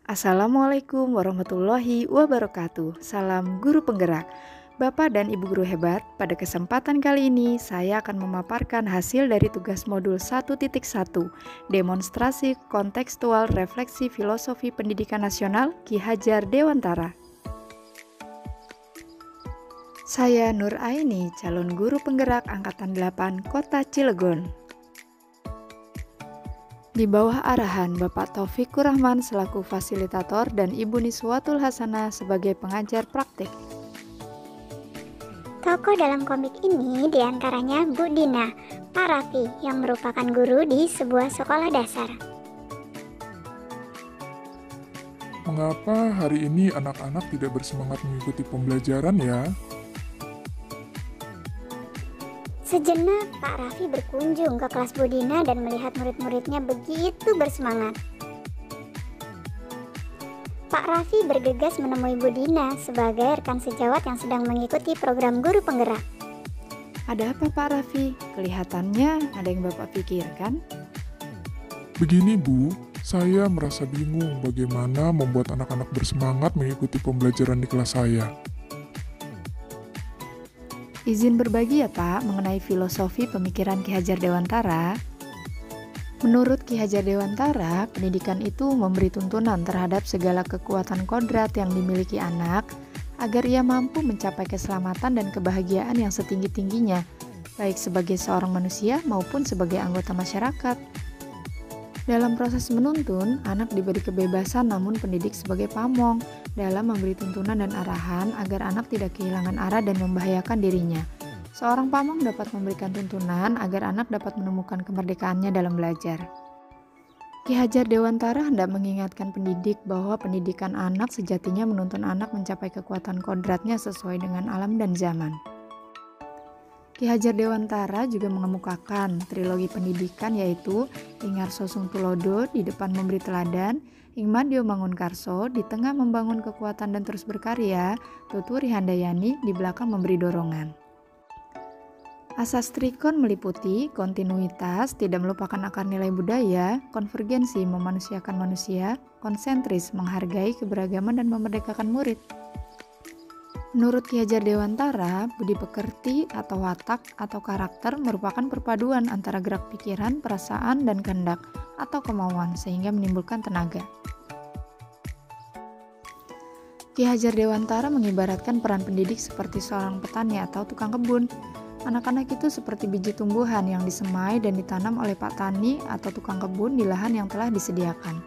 Assalamualaikum warahmatullahi wabarakatuh. Salam guru penggerak. Bapak dan Ibu guru hebat, pada kesempatan kali ini saya akan memaparkan hasil dari tugas modul 1.1, demonstrasi kontekstual refleksi filosofi pendidikan nasional Ki Hajar Dewantara. Saya Nur Aini, calon guru penggerak angkatan 8 Kota Cilegon. Di bawah arahan Bapak Taufikur Rahman selaku fasilitator dan Ibu Niswatul Hasanah sebagai pengajar praktik. Tokoh dalam komik ini diantaranya Bu Dina, Pak Raffi yang merupakan guru di sebuah sekolah dasar. Mengapa hari ini anak-anak tidak bersemangat mengikuti pembelajaran ya? Sejenak Pak Raffi berkunjung ke kelas Bu Dina dan melihat murid-muridnya begitu bersemangat. Pak Raffi bergegas menemui Bu Dina sebagai rekan sejawat yang sedang mengikuti program guru penggerak. Ada apa Pak Raffi? Kelihatannya ada yang Bapak pikirkan? Begini Bu, saya merasa bingung bagaimana membuat anak-anak bersemangat mengikuti pembelajaran di kelas saya. Izin berbagi ya Pak mengenai filosofi pemikiran Ki Hajar Dewantara. Menurut Ki Hajar Dewantara, pendidikan itu memberi tuntunan terhadap segala kekuatan kodrat yang dimiliki anak agar ia mampu mencapai keselamatan dan kebahagiaan yang setinggi-tingginya, baik sebagai seorang manusia maupun sebagai anggota masyarakat. Dalam proses menuntun, anak diberi kebebasan namun pendidik sebagai pamong dalam memberi tuntunan dan arahan agar anak tidak kehilangan arah dan membahayakan dirinya. Seorang pamong dapat memberikan tuntunan agar anak dapat menemukan kemerdekaannya dalam belajar. Ki Hajar Dewantara hendak mengingatkan pendidik bahwa pendidikan anak sejatinya menuntun anak mencapai kekuatan kodratnya sesuai dengan alam dan zaman. Ki Hajar Dewantara juga mengemukakan trilogi pendidikan yaitu Ingarso Sung Tulodo di depan memberi teladan, Ingmadio Mangunkarso di tengah membangun kekuatan dan terus berkarya, Tuturi Handayani di belakang memberi dorongan. Asas Trikon meliputi kontinuitas, tidak melupakan akar nilai budaya, konvergensi memanusiakan manusia, konsentris menghargai keberagaman dan memerdekakan murid. Menurut Ki Hajar Dewantara, budi pekerti atau watak atau karakter merupakan perpaduan antara gerak pikiran, perasaan, dan kehendak atau kemauan sehingga menimbulkan tenaga. Ki Hajar Dewantara mengibaratkan peran pendidik seperti seorang petani atau tukang kebun. Anak-anak itu seperti biji tumbuhan yang disemai dan ditanam oleh Pak Tani atau tukang kebun di lahan yang telah disediakan.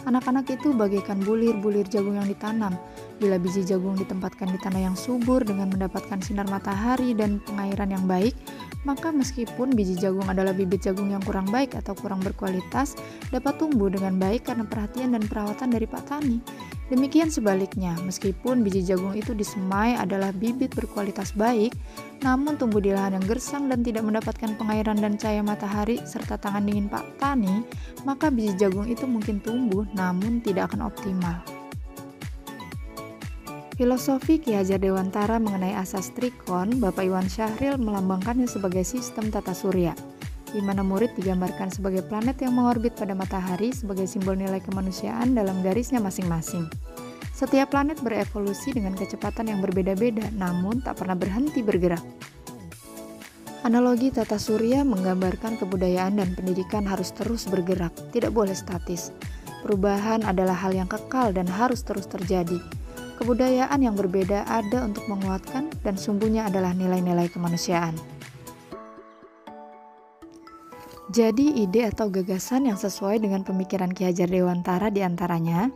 Anak-anak itu bagaikan bulir-bulir jagung yang ditanam. Bila biji jagung ditempatkan di tanah yang subur dengan mendapatkan sinar matahari dan pengairan yang baik, maka meskipun biji jagung adalah bibit jagung yang kurang baik atau kurang berkualitas, dapat tumbuh dengan baik karena perhatian dan perawatan dari Pak Tani. Demikian sebaliknya, meskipun biji jagung itu disemai adalah bibit berkualitas baik, namun tumbuh di lahan yang gersang dan tidak mendapatkan pengairan dan cahaya matahari serta tangan dingin Pak Tani, maka biji jagung itu mungkin tumbuh namun tidak akan optimal. Filosofi Ki Hajar Dewantara mengenai asas Trikon, Bapak Iwan Syahril melambangkannya sebagai sistem tata surya, di mana murid digambarkan sebagai planet yang mengorbit pada matahari sebagai simbol nilai kemanusiaan dalam garisnya masing-masing. Setiap planet berevolusi dengan kecepatan yang berbeda-beda, namun tak pernah berhenti bergerak. Analogi tata surya menggambarkan kebudayaan dan pendidikan harus terus bergerak, tidak boleh statis. Perubahan adalah hal yang kekal dan harus terus terjadi. Kebudayaan yang berbeda ada untuk menguatkan dan sumbernya adalah nilai-nilai kemanusiaan. Jadi ide atau gagasan yang sesuai dengan pemikiran Ki Hajar Dewantara diantaranya,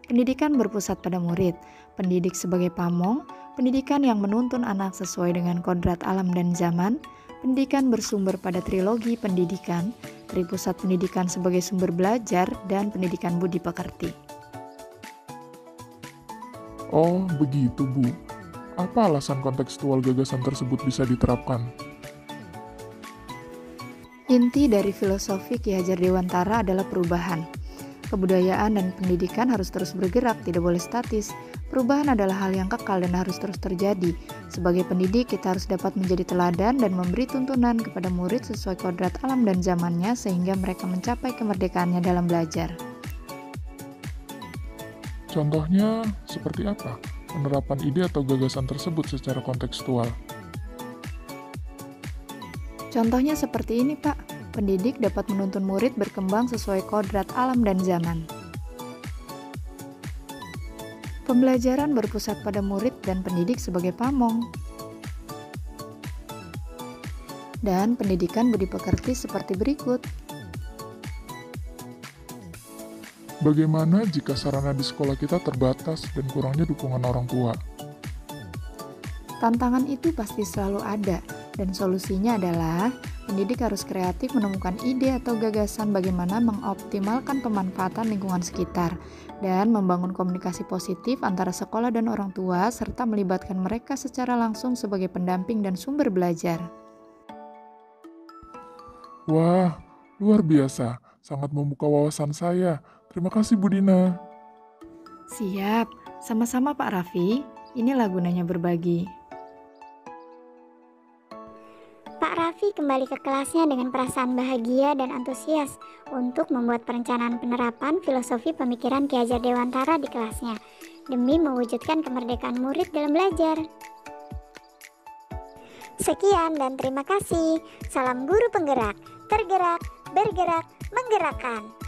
pendidikan berpusat pada murid, pendidik sebagai pamong, pendidikan yang menuntun anak sesuai dengan kodrat alam dan zaman, pendidikan bersumber pada trilogi pendidikan, tripusat pendidikan sebagai sumber belajar, dan pendidikan budi pekerti. Oh, begitu Bu. Apa alasan kontekstual gagasan tersebut bisa diterapkan? Inti dari filosofi Ki Hajar Dewantara adalah perubahan. Kebudayaan dan pendidikan harus terus bergerak, tidak boleh statis. Perubahan adalah hal yang kekal dan harus terus terjadi. Sebagai pendidik, kita harus dapat menjadi teladan dan memberi tuntunan kepada murid sesuai kodrat alam dan zamannya sehingga mereka mencapai kemerdekaannya dalam belajar. Contohnya seperti apa? Penerapan ide atau gagasan tersebut secara kontekstual. Contohnya seperti ini, Pak. Pendidik dapat menuntun murid berkembang sesuai kodrat alam dan zaman. Pembelajaran berpusat pada murid dan pendidik sebagai pamong. Dan pendidikan budi pekerti seperti berikut. Bagaimana jika sarana di sekolah kita terbatas dan kurangnya dukungan orang tua? Tantangan itu pasti selalu ada, dan solusinya adalah pendidik harus kreatif menemukan ide atau gagasan bagaimana mengoptimalkan pemanfaatan lingkungan sekitar dan membangun komunikasi positif antara sekolah dan orang tua serta melibatkan mereka secara langsung sebagai pendamping dan sumber belajar. Wah, luar biasa. Sangat membuka wawasan saya. Terima kasih Bu Dina. Siap, sama-sama Pak Raffi. Inilah gunanya berbagi. Pak Raffi kembali ke kelasnya dengan perasaan bahagia dan antusias untuk membuat perencanaan penerapan filosofi pemikiran Ki Hajar Dewantara di kelasnya demi mewujudkan kemerdekaan murid dalam belajar. Sekian dan terima kasih. Salam guru penggerak, tergerak, bergerak, menggerakkan.